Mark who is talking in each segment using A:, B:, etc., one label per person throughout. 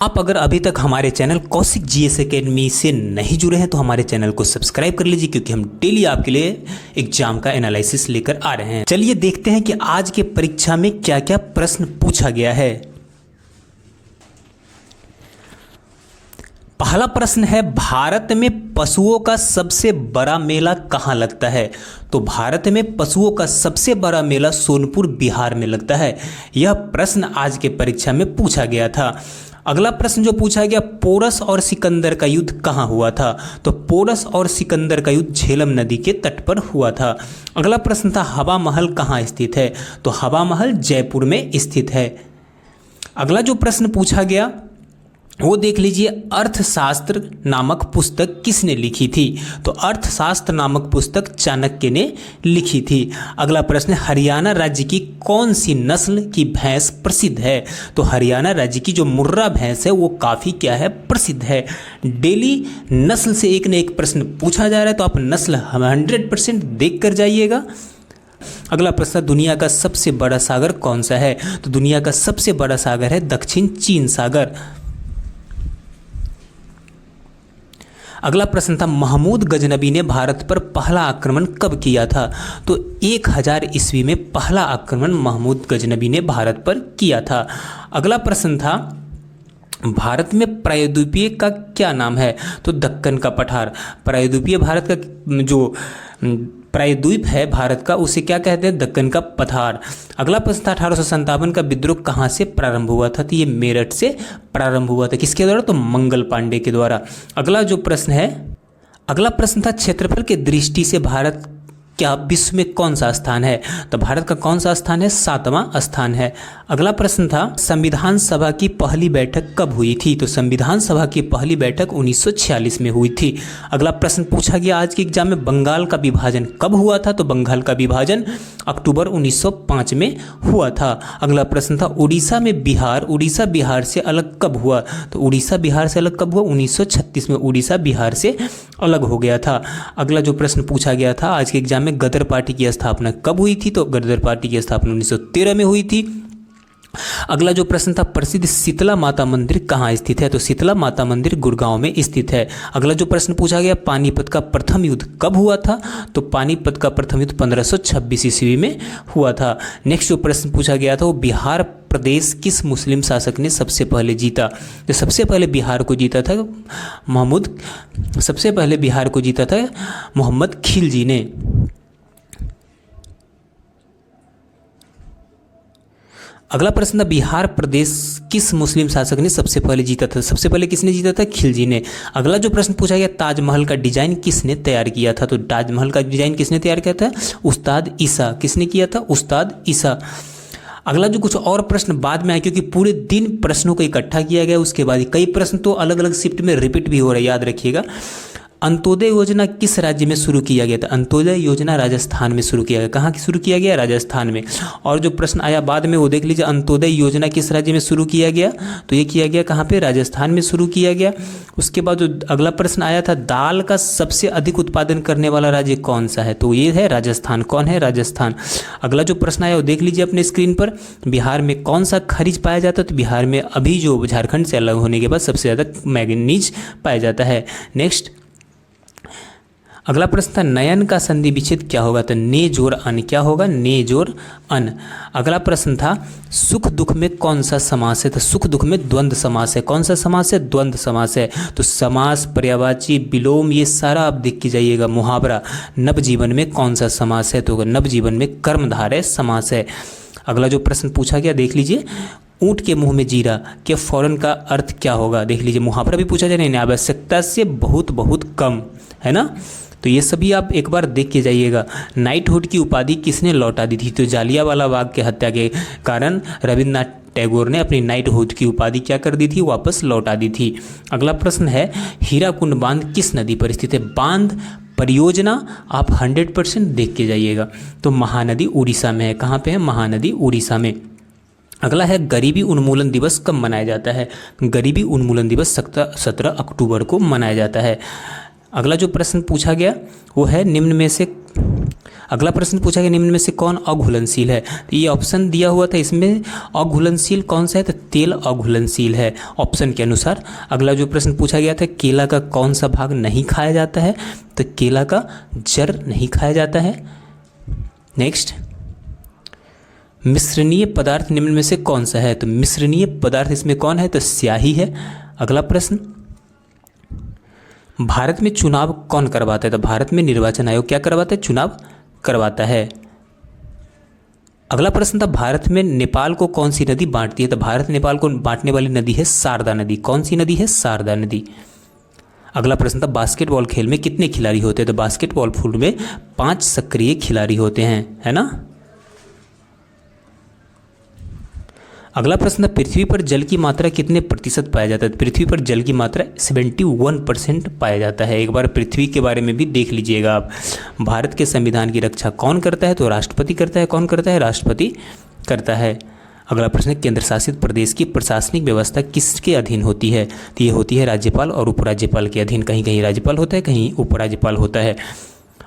A: आप अगर अभी तक हमारे चैनल कौशिक जीएस एकेडमी से नहीं जुड़े हैं तो हमारे चैनल को सब्सक्राइब कर लीजिए, क्योंकि हम डेली आपके लिए एग्जाम का एनालिसिस लेकर आ रहे हैं। चलिए देखते हैं कि आज के परीक्षा में क्या क्या प्रश्न पूछा गया है। पहला प्रश्न है, भारत में पशुओं का सबसे बड़ा मेला कहाँ लगता है? तो भारत में पशुओं का सबसे बड़ा मेला सोनपुर बिहार में लगता है। यह प्रश्न आज के परीक्षा में पूछा गया था। अगला प्रश्न जो पूछा गया, पोरस और सिकंदर का युद्ध कहाँ हुआ था? तो पोरस और सिकंदर का युद्ध झेलम नदी के तट पर हुआ था। अगला प्रश्न था, हवा महल कहाँ स्थित है? तो हवा महल जयपुर में स्थित है। अगला जो प्रश्न पूछा गया वो देख लीजिए, अर्थशास्त्र नामक पुस्तक किसने लिखी थी? तो अर्थशास्त्र नामक पुस्तक चाणक्य ने लिखी थी। अगला प्रश्न, हरियाणा राज्य की कौन सी नस्ल की भैंस प्रसिद्ध है? तो हरियाणा राज्य की जो मुर्रा भैंस है वो काफ़ी क्या है, प्रसिद्ध है। डेली नस्ल से एक न एक प्रश्न पूछा जा रहा है, तो आप नस्ल 100% देख कर जाइएगा। अगला प्रश्न, दुनिया का सबसे बड़ा सागर कौन सा है? तो दुनिया का सबसे बड़ा सागर है दक्षिण चीन सागर। अगला प्रश्न था, महमूद गजनबी ने भारत पर पहला आक्रमण कब किया था? तो 1000 ईस्वी में पहला आक्रमण महमूद गजनबी ने भारत पर किया था। अगला प्रश्न था, भारत में प्रायद्वीपीय का क्या नाम है? तो दक्कन का पठार। प्रायद्वीपीय भारत का जो प्रायद्वीप है भारत का, उसे क्या कहते हैं? दक्कन का पठार। अगला प्रश्न था, 1857 का विद्रोह कहाँ से प्रारंभ हुआ था? तो ये मेरठ से प्रारंभ हुआ था। किसके द्वारा? तो मंगल पांडे के द्वारा। अगला जो प्रश्न है, अगला प्रश्न था, क्षेत्रफल की दृष्टि से भारत क्या विश्व में कौन सा स्थान है? तो भारत का कौन सा स्थान है? 7वां स्थान है। अगला प्रश्न था, संविधान सभा की पहली बैठक कब हुई थी? तो संविधान सभा की पहली बैठक 1946 में हुई थी। अगला प्रश्न पूछा गया आज के एग्जाम में, बंगाल का विभाजन कब हुआ था? तो बंगाल का विभाजन अक्टूबर 1905 में हुआ था। अगला प्रश्न था, उड़ीसा में बिहार उड़ीसा बिहार से अलग कब हुआ? तो उड़ीसा बिहार से अलग कब हुआ? 1936 में उड़ीसा बिहार से अलग हो गया था। अगला जो प्रश्न पूछा गया था आज के एग्जाम में, गदर पार्टी की स्थापना कब हुई थी? तो गदर पार्टी की स्थापना 1913 में हुई थी। अगला जो प्रश्न था, प्रसिद्ध शीतला माता मंदिर कहाँ स्थित है? तो शीतला माता मंदिर गुड़गांव में स्थित है। अगला जो प्रश्न पूछा गया, पानीपत का प्रथम युद्ध कब हुआ था? तो पानीपत का प्रथम युद्ध 1526 ईस्वी में हुआ था। नेक्स्ट जो प्रश्न पूछा गया था वो, बिहार प्रदेश किस मुस्लिम शासक ने सबसे पहले जीता? तो सबसे पहले बिहार को जीता था मोहम्मद खिलजी ने। अगला प्रश्न था, बिहार प्रदेश किस मुस्लिम शासक ने सबसे पहले जीता था? सबसे पहले किसने जीता था? खिलजी ने। अगला जो प्रश्न पूछा गया, ताजमहल का डिजाइन किसने तैयार किया था? तो ताजमहल का डिजाइन किसने तैयार किया था? उस्ताद ईसा। किसने किया था? उस्ताद ईसा। अगला जो कुछ और प्रश्न बाद में आए, क्योंकि पूरे दिन प्रश्नों को इकट्ठा किया गया, उसके बाद कई प्रश्न तो अलग अलग शिफ्ट में रिपीट भी हो रहे, याद रखिएगा। अंत्योदय योजना किस राज्य में शुरू किया गया था? अंत्योदय योजना राजस्थान में शुरू किया गया। कहाँ शुरू किया गया? राजस्थान में। और जो प्रश्न आया बाद में वो देख लीजिए, अंत्योदय योजना किस राज्य में शुरू किया गया? तो ये किया गया कहाँ पे? राजस्थान में शुरू किया गया। उसके बाद जो अगला प्रश्न आया था, दाल का सबसे अधिक उत्पादन करने वाला राज्य कौन सा है? तो ये है राजस्थान। कौन है? राजस्थान। अगला जो प्रश्न आया वो देख लीजिए अपने स्क्रीन पर, बिहार में कौन सा खनिज पाया जाता है? तो बिहार में अभी जो झारखंड से अलग होने के बाद सबसे ज़्यादा मैंगनीज पाया जाता है। नेक्स्ट अगला प्रश्न था, नयन का संधि विच्छेद क्या होगा? तो ने जोर अन। क्या होगा? ने जोर अन। अगला प्रश्न था, सुख दुख में कौन सा समास है? तो सुख दुख में द्वंद्व समास है। कौन सा समास है? द्वंद्व समास है। तो समास, पर्यायवाची, विलोम, ये सारा आप देख के जाइएगा। मुहावरा, नवजीवन में कौन सा समास है? तो नवजीवन में कर्मधारय समास है। अगला जो प्रश्न पूछा गया देख लीजिए, ऊंट के मुंह में जीरा के फौरन का अर्थ क्या होगा? देख लीजिए, मुहावरा भी पूछा जाए, आवश्यकता से बहुत बहुत कम, है ना। तो ये सभी आप एक बार देख के जाइएगा। नाइटहुड की उपाधि किसने लौटा दी थी? तो जालियांवाला बाग के हत्या के कारण रविन्द्रनाथ टैगोर ने अपनी नाइटहुड की उपाधि क्या कर दी थी? वापस लौटा दी थी। अगला प्रश्न है, हीराकुंड बांध किस नदी पर स्थित है? बांध परियोजना आप 100% देख के जाइएगा। तो महानदी उड़ीसा में है। कहाँ पे है? महानदी उड़ीसा में। अगला है, गरीबी उन्मूलन दिवस कब मनाया जाता है? गरीबी उन्मूलन दिवस 17 अक्टूबर को मनाया जाता है। अगला जो प्रश्न पूछा गया वो है, निम्न में से अगला प्रश्न पूछा गया निम्न में से कौन अघुलनशील है। तो ये ऑप्शन दिया हुआ था, इसमें अघुलनशील कौन सा है, तो तेल अघुलनशील है ऑप्शन के अनुसार। अगला जो प्रश्न पूछा गया था केला का कौन सा भाग नहीं खाया जाता है, तो केला का जड़ नहीं खाया जाता है। नेक्स्ट, मिश्रणीय पदार्थ निम्न में से कौन सा है, तो मिश्रणीय पदार्थ इसमें कौन है, तो स्याही है। अगला प्रश्न, भारत में चुनाव कौन करवाता है, तो भारत में निर्वाचन आयोग क्या करवाता है, चुनाव करवाता है। अगला प्रश्न था भारत में नेपाल को कौन सी नदी बांटती है, तो भारत नेपाल को बांटने वाली नदी है शारदा नदी। कौन सी नदी है, शारदा नदी। अगला प्रश्न था बास्केटबॉल खेल में कितने खिलाड़ी होते हैं, तो बास्केटबॉल फील्ड में 5 सक्रिय खिलाड़ी होते हैं, है ना। अगला प्रश्न था पृथ्वी पर जल की मात्रा कितने प्रतिशत पाया जाता है, पृथ्वी पर जल की मात्रा 71% पाया जाता है। एक बार पृथ्वी के बारे में भी देख लीजिएगा आप। भारत के संविधान की रक्षा कौन करता है, तो राष्ट्रपति करता है। कौन करता है, राष्ट्रपति करता है। अगला प्रश्न, केंद्र शासित प्रदेश की प्रशासनिक व्यवस्था किसके अधीन होती है, तो ये होती है राज्यपाल और उपराज्यपाल के अधीन। कहीं कहीं राज्यपाल होता है, कहीं उपराज्यपाल होता है।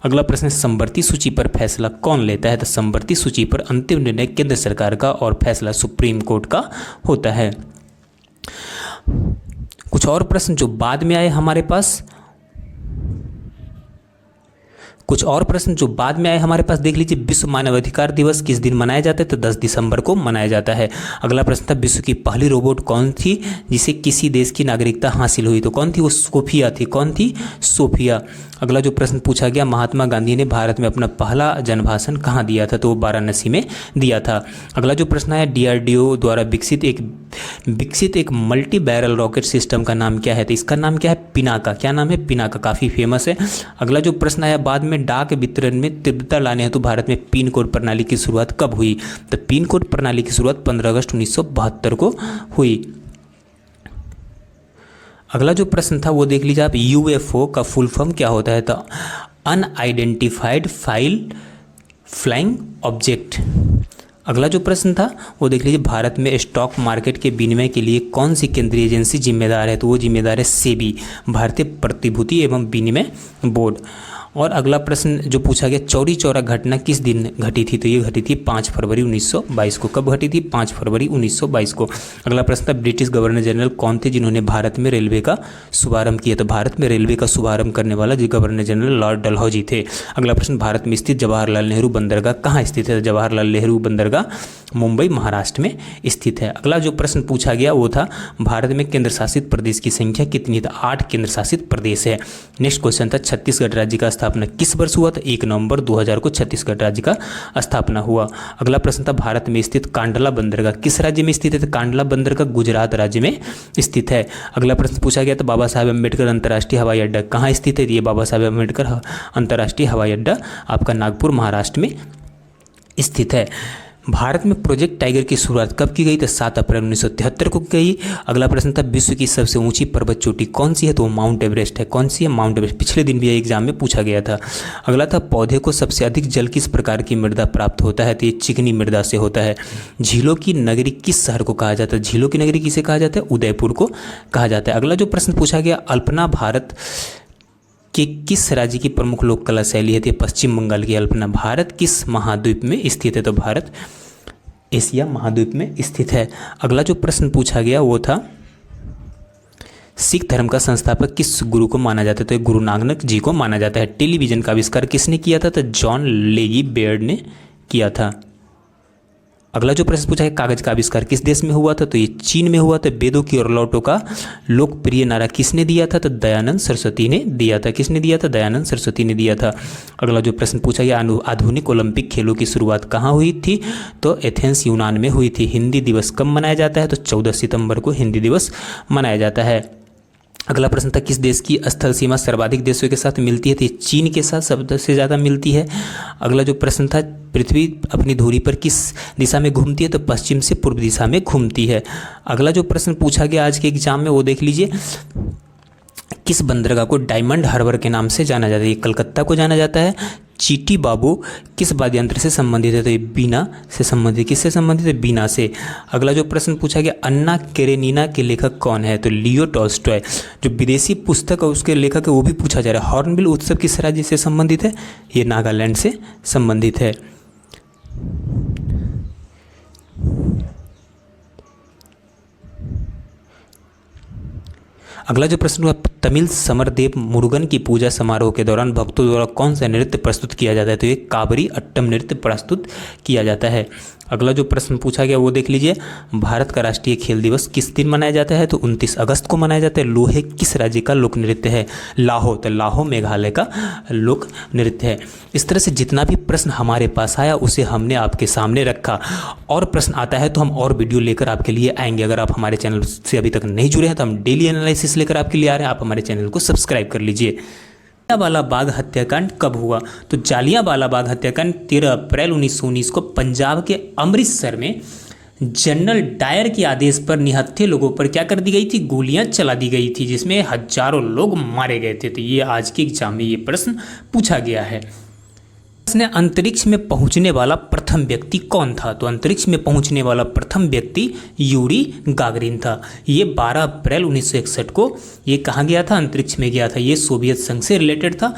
A: अगला प्रश्न, समवर्ती सूची पर फैसला कौन लेता है, तो समवर्ती सूची पर अंतिम निर्णय केंद्र सरकार का और फैसला सुप्रीम कोर्ट का होता है। कुछ और प्रश्न जो बाद में आए हमारे पास, देख लीजिए। विश्व मानवाधिकार दिवस किस दिन मनाया जाता है, तो 10 दिसंबर को मनाया जाता है। अगला प्रश्न था विश्व की पहली रोबोट कौन थी जिसे किसी देश की नागरिकता हासिल हुई, तो कौन थी, वो सोफिया थी। कौन थी, सोफिया। अगला जो प्रश्न पूछा गया महात्मा गांधी ने भारत में अपना पहला जनभाषण कहाँ दिया था, तो वो वाराणसी में दिया था। अगला जो प्रश्न है डीआरडीओ द्वारा विकसित एक मल्टी बैरल रॉकेट सिस्टम का नाम क्या है, तो इसका नाम क्या है, पिनाका। क्या नाम है, पिनाका, काफ़ी फेमस है। अगला जो प्रश्न आया बाद में डाक वितरण में तीव्रता लाने हेतु भारत में पिन कोड प्रणाली की शुरुआत कब हुई, तो पिन कोड प्रणाली की शुरुआत 15 अगस्त 1972 को हुई। अगला जो प्रश्न था वो देख लीजिए आप, यूएफओ का फुल फॉर्म क्या होता है, तो अनआइडेंटिफाइड फ्लाइंग ऑब्जेक्ट। अगला जो प्रश्न था वो देख लीजिए भारत में स्टॉक मार्केट के विनिमय के लिए कौन सी केंद्रीय एजेंसी जिम्मेदार है, तो वो जिम्मेदार है सेबी, भारतीय प्रतिभूति एवं विनिमय बोर्ड। और अगला प्रश्न जो पूछा गया चौरी चौरा घटना किस दिन घटी थी, तो ये घटी थी 5 फरवरी 1922 को। कब घटी थी, 5 फरवरी 1922 को। अगला प्रश्न था ब्रिटिश गवर्नर जनरल कौन थे जिन्होंने भारत में रेलवे का शुभारंभ किया, तो भारत में रेलवे का शुभारंभ करने वाला जो गवर्नर जनरल लॉर्ड डलहौजी थे। अगला प्रश्न भारत में स्थित जवाहरलाल नेहरू बंदरगाह कहाँ स्थित है, जवाहरलाल नेहरू बंदरगाह मुंबई महाराष्ट्र में स्थित है। अगला जो प्रश्न पूछा गया वो था भारत में केंद्र शासित प्रदेश की संख्या कितनी है, तो 8 केंद्र शासित प्रदेश है। नेक्स्ट क्वेश्चन था छत्तीसगढ़ राज्य का स्थापना किस वर्ष हुआ, तो 1 नवंबर 2000 को छत्तीसगढ़ राज्य का स्थापना हुआ। अगला प्रश्न था भारत में स्थित कांडला बंदरगाह किस राज्य में स्थित है, तो कांडला बंदरगाह गुजरात राज्य में स्थित है। अगला प्रश्न पूछा गया तो बाबा साहेब अम्बेडकर अंतर्राष्ट्रीय हवाई अड्डा कहाँ स्थित है, ये बाबा साहेब अम्बेडकर अंतर्राष्ट्रीय हवाई अड्डा आपका नागपुर महाराष्ट्र में स्थित है। भारत में प्रोजेक्ट टाइगर की शुरुआत कब की गई, तो 7 अप्रैल 1973 को की गई। अगला प्रश्न था विश्व की सबसे ऊंची पर्वत चोटी कौन सी है, तो माउंट एवरेस्ट है। कौन सी है, माउंट एवरेस्ट। पिछले दिन भी एग्जाम में पूछा गया था। अगला था पौधे को सबसे अधिक जल किस प्रकार की मृदा प्राप्त होता है, तो ये चिकनी मृदा से होता है। झीलों की नगरी किस शहर को कहा जाता है, झीलों की नगरी किसे कहा जाता है, उदयपुर को कहा जाता है। अगला जो प्रश्न पूछा गया अल्पना भारत कि किस राज्य की प्रमुख लोक कला शैली है, तो पश्चिम बंगाल की अल्पना। भारत किस महाद्वीप में स्थित है, तो भारत एशिया महाद्वीप में स्थित है। अगला जो प्रश्न पूछा गया वो था सिख धर्म का संस्थापक किस गुरु को माना जाता है, तो गुरु नानक जी को माना जाता है। टेलीविजन का आविष्कार किसने किया था, तो जॉन लेगी बेयर्ड ने किया था। अगला जो प्रश्न पूछा है कागज का आविष्कार किस देश में हुआ था, तो ये चीन में हुआ था। वेदों की और लौटों का लोकप्रिय नारा किसने दिया था, तो दयानंद सरस्वती ने दिया था। किसने दिया था, दयानंद सरस्वती ने दिया था। अगला जो प्रश्न पूछा गया आधुनिक ओलंपिक खेलों की शुरुआत कहाँ हुई थी, तो एथेंस यूनान में हुई थी। हिंदी दिवस कब मनाया जाता है, तो 14 सितंबर को हिंदी दिवस मनाया जाता है। अगला प्रश्न था किस देश की स्थल सीमा सर्वाधिक देशों के साथ मिलती है, तो चीन के साथ सबसे ज़्यादा मिलती है। अगला जो प्रश्न था पृथ्वी अपनी धुरी पर किस दिशा में घूमती है, तो पश्चिम से पूर्व दिशा में घूमती है। अगला जो प्रश्न पूछा गया आज के एग्जाम में वो देख लीजिए किस बंदरगाह को डायमंड हार्बर के नाम से जाना जाता है, ये कलकत्ता को जाना जाता है। चीटी बाबू किस वाद्य यंत्र से संबंधित है? तो ये बीना से संबंधित। किससे संबंधित है? बीना से। अगला जो प्रश्न पूछा गया, अन्ना केरेनिना के लेखक कौन है? तो लियो टॉल्स्टॉय। जो विदेशी पुस्तक है उसके लेखक है वो भी पूछा जा रहा है। हॉर्नबिल उत्सव किस राज्य से संबंधित है? ये नागालैंड से संबंधित है। अगला जो प्रश्न हुआ, तमिल समरदेव मुरुगन की पूजा समारोह के दौरान भक्तों द्वारा कौन सा नृत्य प्रस्तुत किया जाता है? तो ये काबरी अट्टम नृत्य प्रस्तुत किया जाता है। अगला जो प्रश्न पूछा गया वो देख लीजिए, भारत का राष्ट्रीय खेल दिवस किस दिन मनाया जाता है? तो 29 अगस्त को मनाया जाता है। लोहे किस राज्य का लोक नृत्य है? लाहो। तो लाहो मेघालय का लोक नृत्य है। इस तरह से जितना भी प्रश्न हमारे पास आया उसे हमने आपके सामने रखा। और प्रश्न आता है तो हम और वीडियो लेकर आपके लिए आएंगे। अगर आप हमारे चैनल से अभी तक नहीं जुड़े हैं तो हम डेली एनालिसिस लेकर आपके लिए आ रहे हैं। आप हमारे चैनल को सब्सक्राइब कर लीजिए। जालियांवाला बाग हत्याकांड कब हुआ? तो जालियांवाला बाग हत्याकांड 13 अप्रैल 1919 को पंजाब के अमृतसर में जनरल डायर के आदेश पर निहत्थे लोगों पर क्या कर दी गई थी? गोलियां चला दी गई थी, जिसमें हजारों लोग मारे गए थे। तो ये आज के एग्जाम में ये प्रश्न पूछा गया है। ने अंतरिक्ष में पहुंचने वाला प्रथम व्यक्ति कौन था? तो अंतरिक्ष में पहुंचने वाला प्रथम व्यक्ति यूरी गागरिन था। ये 12 अप्रैल 1961 को ये कहाँ गया था? अंतरिक्ष में गया था। ये सोवियत संघ से रिलेटेड था।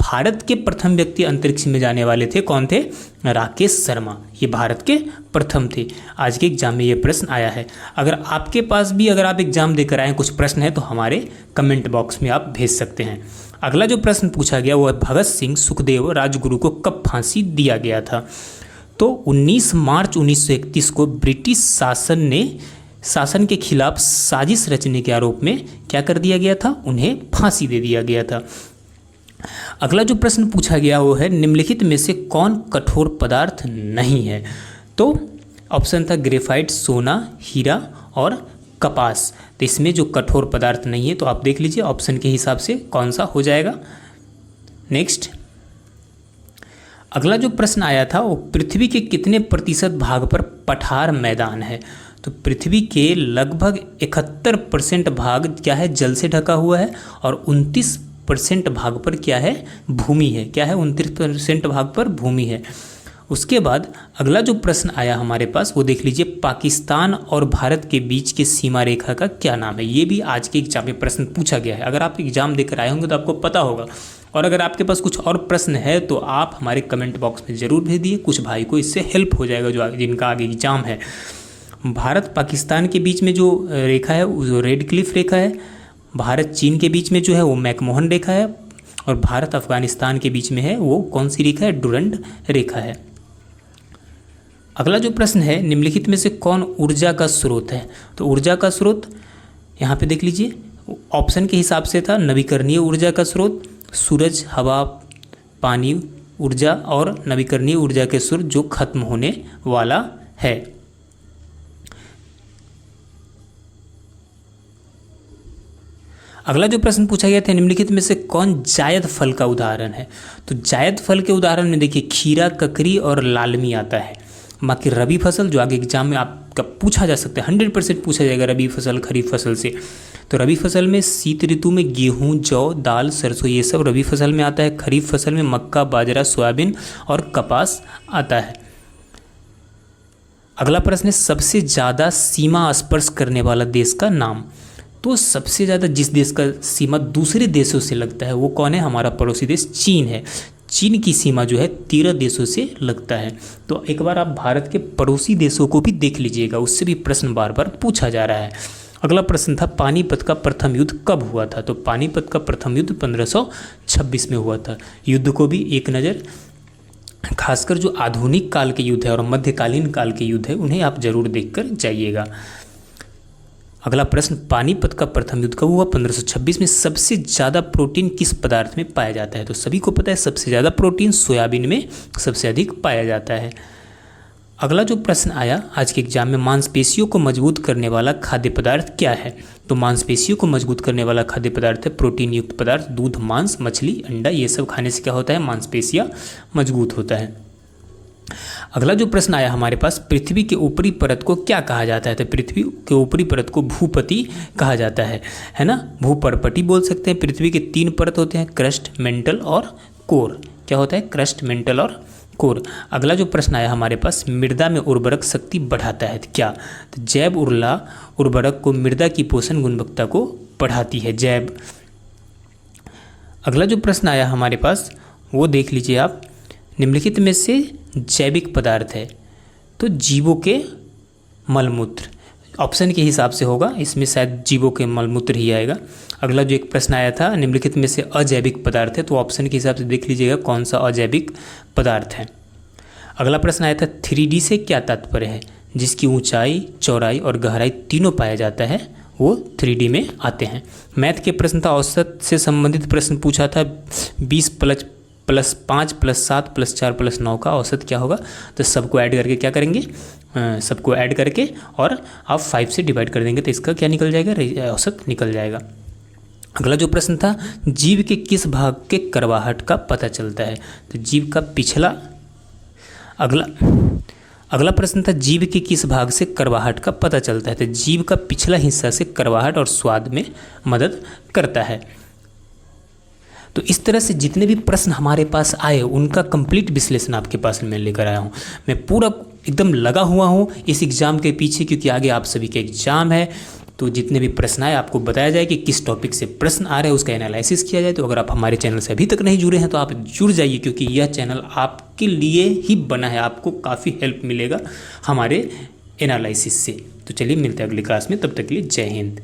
A: भारत के प्रथम व्यक्ति अंतरिक्ष में जाने वाले थे, कौन थे? राकेश शर्मा। ये भारत के प्रथम थे। आज के एग्जाम में ये प्रश्न आया है। अगर आपके पास भी अगर आप एग्जाम देकर आए कुछ प्रश्न है तो हमारे कमेंट बॉक्स में आप भेज सकते हैं। अगला जो प्रश्न पूछा गया वो है, भगत सिंह सुखदेव राजगुरु को कब फांसी दिया गया था? तो 19 मार्च 1931 को ब्रिटिश शासन के खिलाफ साजिश रचने के आरोप में क्या कर दिया गया था? उन्हें फांसी दे दिया गया था। अगला जो प्रश्न पूछा गया वो है, निम्नलिखित में से कौन कठोर पदार्थ नहीं है? तो ऑप्शन था ग्रेफाइट, सोना, हीरा और कपास। तो इसमें जो कठोर पदार्थ नहीं है तो आप देख लीजिए ऑप्शन के हिसाब से कौन सा हो जाएगा। नेक्स्ट, अगला जो प्रश्न आया था वो पृथ्वी के कितने प्रतिशत भाग पर पठार मैदान है? तो पृथ्वी के लगभग 71% भाग क्या है? जल से ढका हुआ है और 29% भाग पर क्या है? भूमि है। क्या है? 29% भाग पर भूमि है। उसके बाद अगला जो प्रश्न आया हमारे पास वो देख लीजिए, पाकिस्तान और भारत के बीच के सीमा रेखा का क्या नाम है? ये भी आज के एग्जाम में प्रश्न पूछा गया है। अगर आप एग्जाम देकर आए होंगे तो आपको पता होगा। और अगर आपके पास कुछ और प्रश्न है तो आप हमारे कमेंट बॉक्स में ज़रूर भेज दिए। कुछ भाई को इससे हेल्प हो जाएगा जो जिनका आगे एग्जाम है। भारत पाकिस्तान के बीच में जो रेखा है वो रेड क्लिफ रेखा है। भारत चीन के बीच में जो है वो मैकमोहन रेखा है। और भारत अफगानिस्तान के बीच में है वो कौन सी रेखा है? डुरंड रेखा है। अगला जो प्रश्न है, निम्नलिखित में से कौन ऊर्जा का स्रोत है? तो ऊर्जा का स्रोत यहाँ पे देख लीजिए ऑप्शन के हिसाब से था नवीकरणीय ऊर्जा का स्रोत, सूरज, हवा, पानी ऊर्जा और नवीकरणीय ऊर्जा के स्रोत जो खत्म होने वाला है। अगला जो प्रश्न पूछा गया था, निम्नलिखित में से कौन जायद फल का उदाहरण है? तो जायद फल के उदाहरण में देखिए खीरा, ककड़ी और लालमी आता है। बाकी रबी फसल जो आगे एग्जाम में आपका पूछा जा सकता है, 100% पूछा जाएगा रबी फसल खरीफ फसल से। तो रबी फसल में शीत ऋतु में गेहूं, जौ, दाल, सरसों ये सब रबी फसल में आता है। खरीफ फसल में मक्का, बाजरा, सोयाबीन और कपास आता है। अगला प्रश्न है, सबसे ज़्यादा सीमा स्पर्श करने वाला देश का नाम? तो सबसे ज़्यादा जिस देश का सीमा दूसरे देशों से लगता है वो कौन है? हमारा पड़ोसी देश चीन है। चीन की सीमा जो है 13 देशों से लगता है। तो एक बार आप भारत के पड़ोसी देशों को भी देख लीजिएगा, उससे भी प्रश्न बार बार पूछा जा रहा है। अगला प्रश्न था, पानीपत का प्रथम युद्ध कब हुआ था? तो पानीपत का प्रथम युद्ध 1526 में हुआ था। युद्ध को भी एक नज़र, खासकर जो आधुनिक काल के युद्ध है और मध्यकालीन काल के युद्ध है उन्हें आप जरूर देखकर जाइएगा। अगला प्रश्न, पानीपत का प्रथम युद्ध कब हुआ? 1526 में। सबसे ज़्यादा प्रोटीन किस पदार्थ में पाया जाता है? तो सभी को पता है सबसे ज़्यादा प्रोटीन सोयाबीन में सबसे अधिक पाया जाता है। अगला जो प्रश्न आया आज के एग्जाम में, मांसपेशियों को मजबूत करने वाला खाद्य पदार्थ क्या है? तो मांसपेशियों को मजबूत करने वाला खाद्य पदार्थ है प्रोटीन युक्त पदार्थ, दूध, मांस, मछली, अंडा। ये सब खाने से क्या होता है? मांसपेशियाँ मजबूत होता है। अगला जो प्रश्न आया हमारे पास, पृथ्वी के ऊपरी परत को क्या कहा जाता है? तो पृथ्वी के ऊपरी परत को भूपति कहा जाता है ना। भूपर्पटी बोल सकते हैं। पृथ्वी के 3 परत होते हैं, क्रस्ट, मेंटल और कोर। क्या होता है, क्रस्ट, मेंटल और कोर। अगला जो प्रश्न आया हमारे पास, मृदा में उर्वरक शक्ति बढ़ाता है क्या? तो जैव उर्वरक को मृदा की पोषण गुणवत्ता को बढ़ाती है, जैव। अगला जो प्रश्न आया हमारे पास वो देख लीजिए आप, निम्नलिखित में से जैविक पदार्थ है, तो जीवों के मलमूत्र, ऑप्शन के हिसाब से होगा, इसमें शायद जीवों के मलमूत्र ही आएगा। अगला जो एक प्रश्न आया था, निम्नलिखित में से अजैविक पदार्थ है, तो ऑप्शन के हिसाब से देख लीजिएगा कौन सा अजैविक पदार्थ है। अगला प्रश्न आया था 3D से क्या तात्पर्य है? जिसकी ऊंचाई, चौड़ाई और गहराई तीनों पाया जाता है वो 3D में आते हैं। मैथ के प्रश्न था, औसत से संबंधित प्रश्न पूछा था, 20 प्लस 5 प्लस 7 प्लस 4 प्लस 9 का औसत क्या होगा? तो सबको ऐड करके क्या करेंगे, सबको ऐड करके और आप 5 से डिवाइड कर देंगे तो इसका क्या निकल जाएगा, औसत निकल जाएगा। अगला जो प्रश्न था, जीव के किस भाग के कर्वाहट का पता चलता है? तो जीव का पिछला, अगला प्रश्न था, जीव के किस भाग से कर्वाहट का पता चलता है? तो जीव का पिछला हिस्सा से कर्वाहट और स्वाद में मदद करता है। तो इस तरह से जितने भी प्रश्न हमारे पास आए उनका कंप्लीट विश्लेषण आपके पास मैं लेकर आया हूँ। मैं पूरा एकदम लगा हुआ हूँ इस एग्ज़ाम के पीछे, क्योंकि आगे आप सभी के एग्ज़ाम है। तो जितने भी प्रश्न आए आपको बताया जाए कि किस टॉपिक से प्रश्न आ रहे हैं, उसका एनालिसिस किया जाए। तो अगर आप हमारे चैनल से अभी तक नहीं जुड़े हैं तो आप जुड़ जाइए, क्योंकि यह चैनल आपके लिए ही बना है, आपको काफ़ी हेल्प मिलेगा हमारे एनालिसिस से। तो चलिए मिलते हैं अगली क्लास में, तब तक के लिए जय हिंद।